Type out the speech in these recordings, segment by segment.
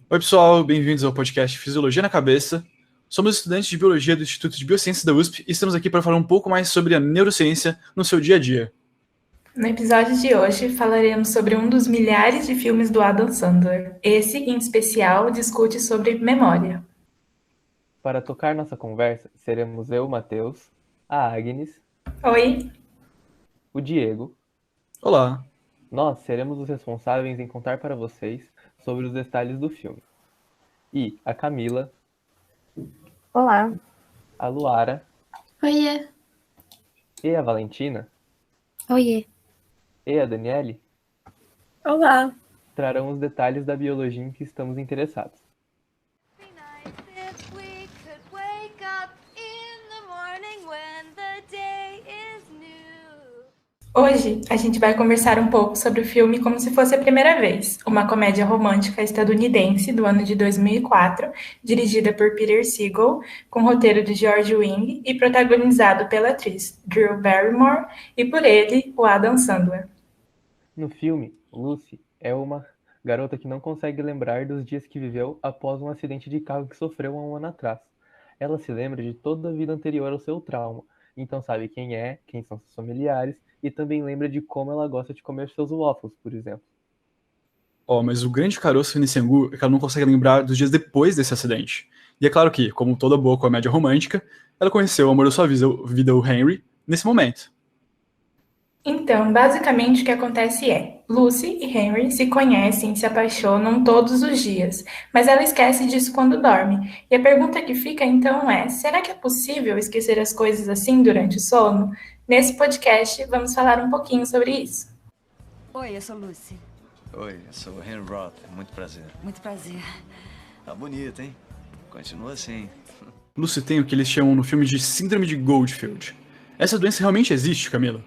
Oi pessoal, bem-vindos ao podcast Fisiologia na Cabeça. Somos estudantes de Biologia do Instituto de Biociências da USP e estamos aqui para falar um pouco mais sobre a neurociência no seu dia a dia. No episódio de hoje, falaremos sobre um dos milhares de filmes do Adam Sandler. Esse, em especial, discute sobre memória. Para tocar nossa conversa, seremos eu, Matheus, a Agnes, Oi! o Diego. Olá! Nós seremos os responsáveis em contar para vocês sobre os detalhes do filme. E a Camila. Olá! A Luara. Oiê! E a Valentina. Oiê! E a Daniele. Olá! Trarão os detalhes da biologia em que estamos interessados. Hoje, a gente vai conversar um pouco sobre o filme Como Se Fosse a Primeira Vez, uma comédia romântica estadunidense do ano de 2004, dirigida por Peter Segal, com roteiro de George Wing e protagonizado pela atriz Drew Barrymore e por ele, o Adam Sandler. No filme, Lucy é uma garota que não consegue lembrar dos dias que viveu após um acidente de carro que sofreu há um ano atrás. Ela se lembra de toda a vida anterior ao seu trauma, então sabe quem é, quem são seus familiares, e também lembra de como ela gosta de comer seus waffles, por exemplo. Mas o grande caroço nesse angu é que ela não consegue lembrar dos dias depois desse acidente. E é claro que, como toda boa comédia romântica, ela conheceu o amor da sua vida, o Henry, nesse momento. Então, basicamente o que acontece é, Lucy e Henry se conhecem e se apaixonam todos os dias, mas ela esquece disso quando dorme. E a pergunta que fica então é, será que é possível esquecer as coisas assim durante o sono? Nesse podcast, vamos falar um pouquinho sobre isso. Oi, eu sou Lucy. Oi, eu sou o Henry Roth. Muito prazer. Muito prazer. Tá bonito, hein? Continua assim. Lucy tem o que eles chamam no filme de Síndrome de Goldfield. Essa doença realmente existe, Camila?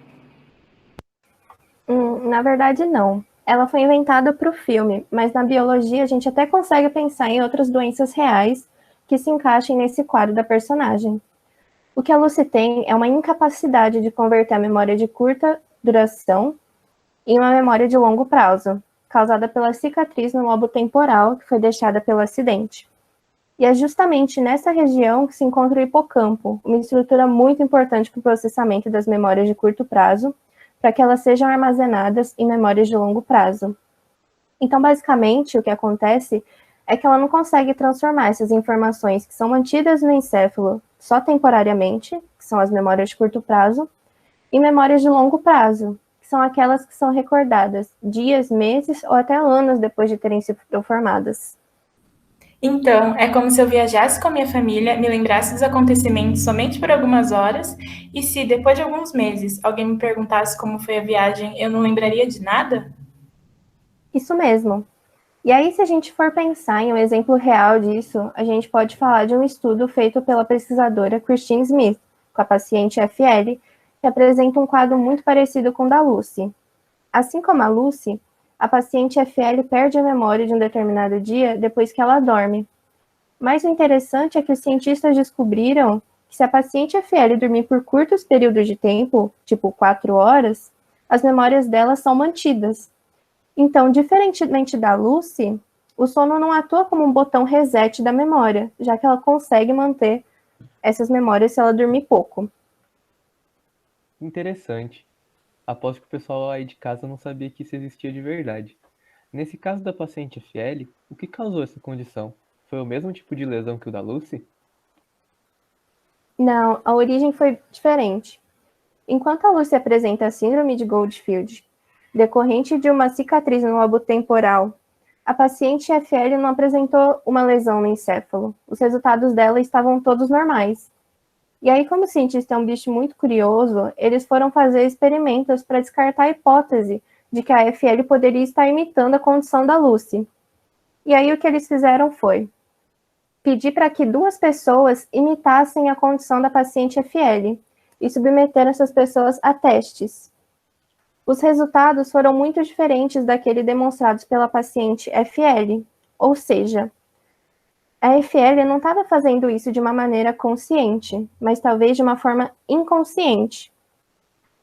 Na verdade, não. Ela foi inventada para o filme, mas na biologia a gente até consegue pensar em outras doenças reais que se encaixem nesse quadro da personagem. O que a Lucy tem é uma incapacidade de converter a memória de curta duração em uma memória de longo prazo, causada pela cicatriz no lobo temporal que foi deixada pelo acidente. E é justamente nessa região que se encontra o hipocampo, uma estrutura muito importante para o processamento das memórias de curto prazo, para que elas sejam armazenadas em memórias de longo prazo. Então, basicamente, o que acontece é que ela não consegue transformar essas informações que são mantidas no encéfalo só temporariamente, que são as memórias de curto prazo, em memórias de longo prazo, que são aquelas que são recordadas dias, meses ou até anos depois de terem sido formadas. Então, é como se eu viajasse com a minha família, me lembrasse dos acontecimentos somente por algumas horas, e se, depois de alguns meses, alguém me perguntasse como foi a viagem, eu não lembraria de nada? Isso mesmo. E aí, se a gente for pensar em um exemplo real disso, a gente pode falar de um estudo feito pela pesquisadora Christine Smith, com a paciente FL, que apresenta um quadro muito parecido com o da Lucy. Assim como a Lucy, a paciente FL perde a memória de um determinado dia depois que ela dorme. Mas o interessante é que os cientistas descobriram que se a paciente FL dormir por curtos períodos de tempo, tipo 4 horas, as memórias dela são mantidas. Então, diferentemente da Lucy, o sono não atua como um botão reset da memória, já que ela consegue manter essas memórias se ela dormir pouco. Interessante. Aposto que o pessoal aí de casa não sabia que isso existia de verdade. Nesse caso da paciente FL, o que causou essa condição? Foi o mesmo tipo de lesão que o da Lucy? Não, a origem foi diferente. Enquanto a Lucy apresenta a síndrome de Goldfield, decorrente de uma cicatriz no lobo temporal, a paciente FL não apresentou uma lesão no encéfalo. Os resultados dela estavam todos normais. E aí, como o cientista é um bicho muito curioso, eles foram fazer experimentos para descartar a hipótese de que a FL poderia estar imitando a condição da Lucy. E aí o que eles fizeram foi pedir para que 2 pessoas imitassem a condição da paciente FL e submeteram essas pessoas a testes. Os resultados foram muito diferentes daquele demonstrados pela paciente FL, ou seja, a FL não estava fazendo isso de uma maneira consciente, mas talvez de uma forma inconsciente.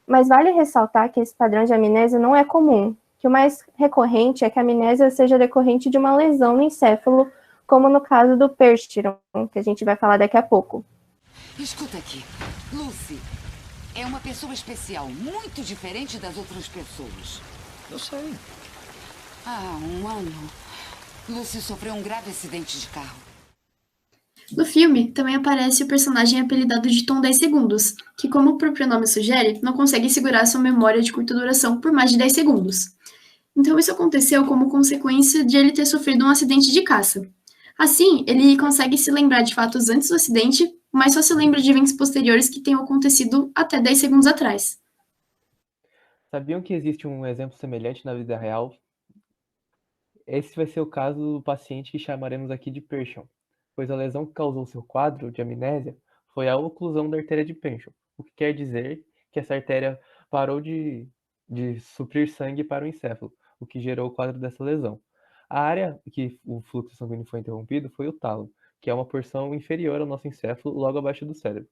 Mas vale ressaltar que esse padrão de amnésia não é comum, que o mais recorrente é que a amnésia seja decorrente de uma lesão no encéfalo, como no caso do Perstiron, que a gente vai falar daqui a pouco. Escuta aqui. Lucy é uma pessoa especial, muito diferente das outras pessoas. Eu sei. Há um ano, Lucy sofreu um grave acidente de carro. No filme, também aparece o personagem apelidado de Tom 10 segundos, que, como o próprio nome sugere, não consegue segurar sua memória de curta duração por mais de 10 segundos. Então isso aconteceu como consequência de ele ter sofrido um acidente de caça. Assim, ele consegue se lembrar de fatos antes do acidente, mas só se lembra de eventos posteriores que tenham acontecido até 10 segundos atrás. Sabiam que existe um exemplo semelhante na vida real? Esse vai ser o caso do paciente que chamaremos aqui de Pershon, pois a lesão que causou seu quadro de amnésia foi a oclusão da artéria de Pershon, o que quer dizer que essa artéria parou de suprir sangue para o encéfalo, o que gerou o quadro dessa lesão. A área que o fluxo sanguíneo foi interrompido foi o tálamo, que é uma porção inferior ao nosso encéfalo, logo abaixo do cérebro.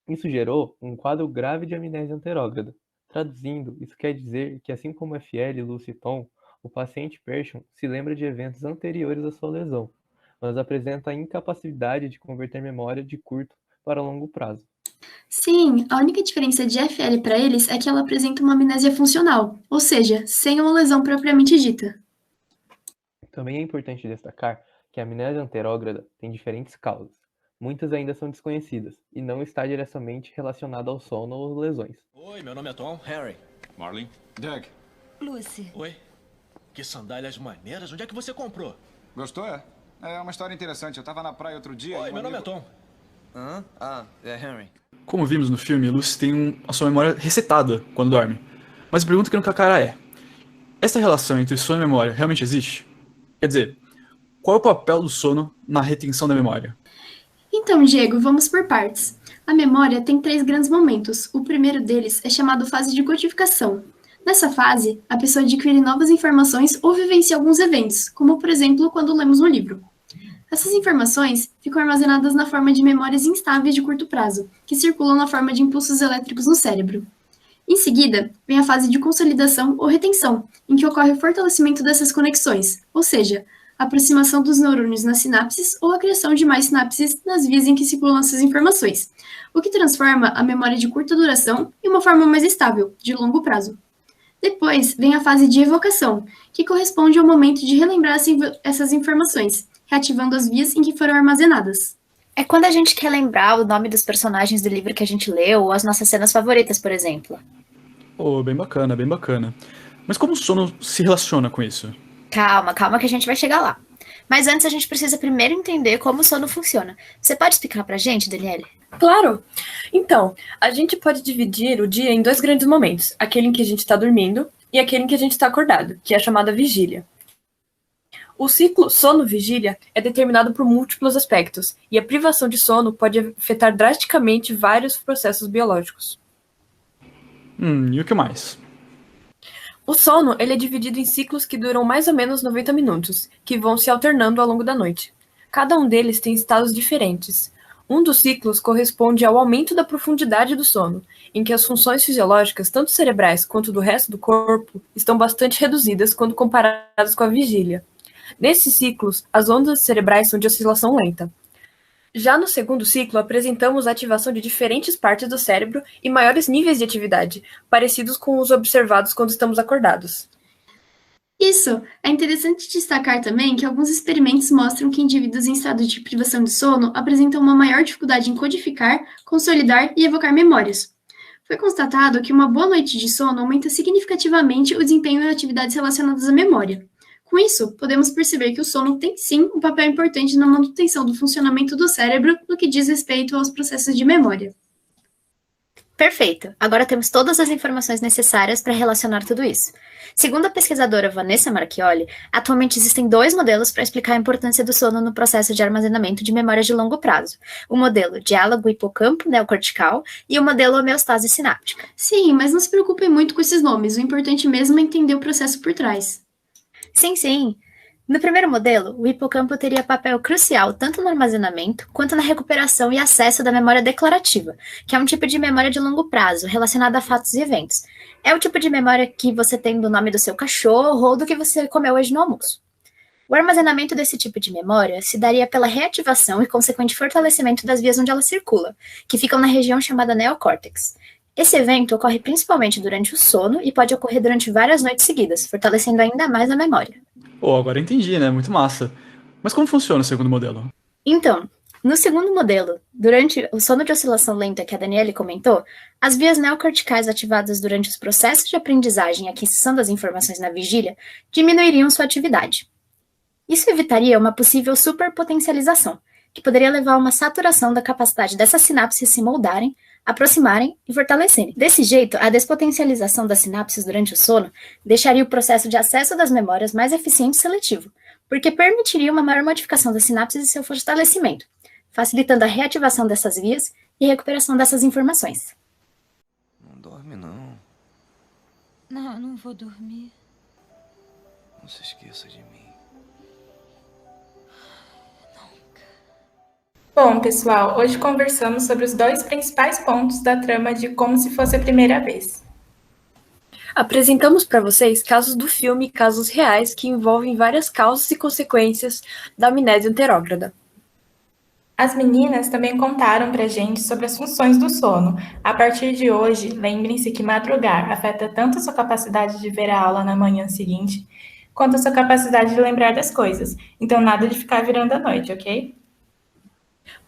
Isso gerou um quadro grave de amnésia anterógrada. Traduzindo, isso quer dizer que, assim como FL, Lucy e Tom, o paciente Pershon se lembra de eventos anteriores à sua lesão, mas apresenta a incapacidade de converter memória de curto para longo prazo. Sim, a única diferença de FL para eles é que ela apresenta uma amnésia funcional, ou seja, sem uma lesão propriamente dita. Também é importante destacar que a amnésia anterógrada tem diferentes causas. Muitas ainda são desconhecidas e não está diretamente relacionada ao sono ou lesões. Oi, meu nome é Tom. Harry. Marlene. Doug. Lucy. Oi. Que sandálias maneiras. Onde é que você comprou? Gostou, é? É uma história interessante. Eu tava na praia outro dia Oi, e meu nome é Tom. É Henry. Como vimos no filme, Lucy tem a sua memória resetada quando dorme. Mas a pergunta que nunca cara é: essa relação entre sono e memória realmente existe? Quer dizer, qual é o papel do sono na retenção da memória? Então, Diego, vamos por partes. A memória tem 3 grandes momentos. O primeiro deles é chamado fase de codificação. Nessa fase, a pessoa adquire novas informações ou vivencia alguns eventos, como, por exemplo, quando lemos um livro. Essas informações ficam armazenadas na forma de memórias instáveis de curto prazo, que circulam na forma de impulsos elétricos no cérebro. Em seguida, vem a fase de consolidação ou retenção, em que ocorre o fortalecimento dessas conexões, ou seja, a aproximação dos neurônios nas sinapses ou a criação de mais sinapses nas vias em que circulam essas informações, o que transforma a memória de curta duração em uma forma mais estável, de longo prazo. Depois vem a fase de evocação, que corresponde ao momento de relembrar essas informações, reativando as vias em que foram armazenadas. É quando a gente quer lembrar o nome dos personagens do livro que a gente leu ou as nossas cenas favoritas, por exemplo. Oh, bem bacana, bem bacana. Mas como o sono se relaciona com isso? Calma que a gente vai chegar lá. Mas antes a gente precisa primeiro entender como o sono funciona. Você pode explicar pra gente, Daniele? Claro! Então, a gente pode dividir o dia em 2 grandes momentos. Aquele em que a gente está dormindo e aquele em que a gente está acordado, que é a chamada vigília. O ciclo sono-vigília é determinado por múltiplos aspectos, e a privação de sono pode afetar drasticamente vários processos biológicos. E o que mais? O sono ele é dividido em ciclos que duram mais ou menos 90 minutos, que vão se alternando ao longo da noite. Cada um deles tem estados diferentes. Um dos ciclos corresponde ao aumento da profundidade do sono, em que as funções fisiológicas, tanto cerebrais quanto do resto do corpo, estão bastante reduzidas quando comparadas com a vigília. Nesses ciclos, as ondas cerebrais são de oscilação lenta. Já no segundo ciclo, apresentamos a ativação de diferentes partes do cérebro e maiores níveis de atividade, parecidos com os observados quando estamos acordados. Isso! É interessante destacar também que alguns experimentos mostram que indivíduos em estado de privação de sono apresentam uma maior dificuldade em codificar, consolidar e evocar memórias. Foi constatado que uma boa noite de sono aumenta significativamente o desempenho em atividades relacionadas à memória. Com isso, podemos perceber que o sono tem sim um papel importante na manutenção do funcionamento do cérebro no que diz respeito aos processos de memória. Perfeito! Agora temos todas as informações necessárias para relacionar tudo isso. Segundo a pesquisadora Vanessa Marchioli, atualmente existem 2 modelos para explicar a importância do sono no processo de armazenamento de memórias de longo prazo. O modelo diálogo hipocampo neocortical e o modelo homeostase sináptica. Sim, mas não se preocupem muito com esses nomes, o importante mesmo é entender o processo por trás. Sim. No primeiro modelo, o hipocampo teria papel crucial tanto no armazenamento quanto na recuperação e acesso da memória declarativa, que é um tipo de memória de longo prazo relacionada a fatos e eventos. É o tipo de memória que você tem do nome do seu cachorro ou do que você comeu hoje no almoço. O armazenamento desse tipo de memória se daria pela reativação e consequente fortalecimento das vias onde ela circula, que ficam na região chamada neocórtex. Esse evento ocorre principalmente durante o sono e pode ocorrer durante várias noites seguidas, fortalecendo ainda mais a memória. Agora entendi, né? Muito massa. Mas como funciona o segundo modelo? Então, no segundo modelo, durante o sono de oscilação lenta que a Daniele comentou, as vias neocorticais ativadas durante os processos de aprendizagem e aquisição das informações na vigília diminuiriam sua atividade. Isso evitaria uma possível superpotencialização, que poderia levar a uma saturação da capacidade dessas sinapses se moldarem, aproximarem e fortalecerem. Desse jeito, a despotencialização das sinapses durante o sono deixaria o processo de acesso das memórias mais eficiente e seletivo, porque permitiria uma maior modificação das sinapses e seu fortalecimento, facilitando a reativação dessas vias e recuperação dessas informações. Não dorme, não. Não vou dormir. Não se esqueça de mim. Bom, pessoal, hoje conversamos sobre os 2 principais pontos da trama de Como Se Fosse a Primeira Vez. Apresentamos para vocês casos do filme e casos reais que envolvem várias causas e consequências da amnésia anterógrada. As meninas também contaram pra gente sobre as funções do sono. A partir de hoje, lembrem-se que madrugar afeta tanto a sua capacidade de ver a aula na manhã seguinte, quanto a sua capacidade de lembrar das coisas. Então, nada de ficar virando à noite, ok?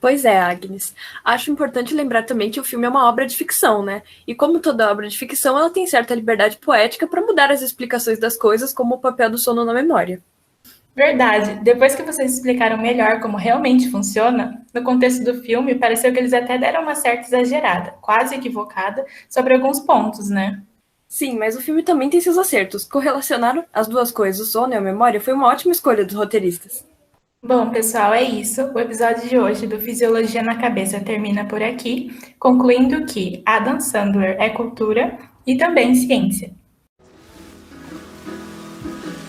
Pois é, Agnes. Acho importante lembrar também que o filme é uma obra de ficção, né? E como toda obra de ficção, ela tem certa liberdade poética para mudar as explicações das coisas, como o papel do sono na memória. Verdade. Depois que vocês explicaram melhor como realmente funciona, no contexto do filme, pareceu que eles até deram uma certa exagerada, quase equivocada, sobre alguns pontos, né? Sim, mas o filme também tem seus acertos. Correlacionar as duas coisas, o sono e a memória, foi uma ótima escolha dos roteiristas. Bom, pessoal, é isso. O episódio de hoje do Fisiologia na Cabeça termina por aqui, concluindo que Adam Sandler é cultura e também ciência.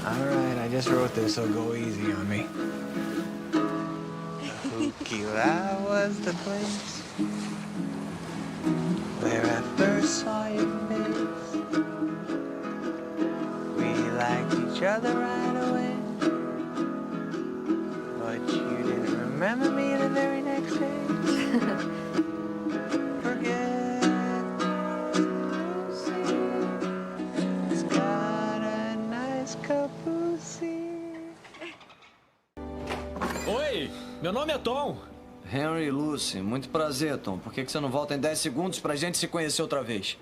Alright, I just wrote this, so go easy on me. That was the place where I first saw your face. We liked each other right away. But you didn't remember me the very next day. Forget it's got a nice capucine. Oi, meu nome é Tom. Henry e Lucy, muito prazer, Tom. Por que você não volta em 10 segundos pra gente se conhecer outra vez?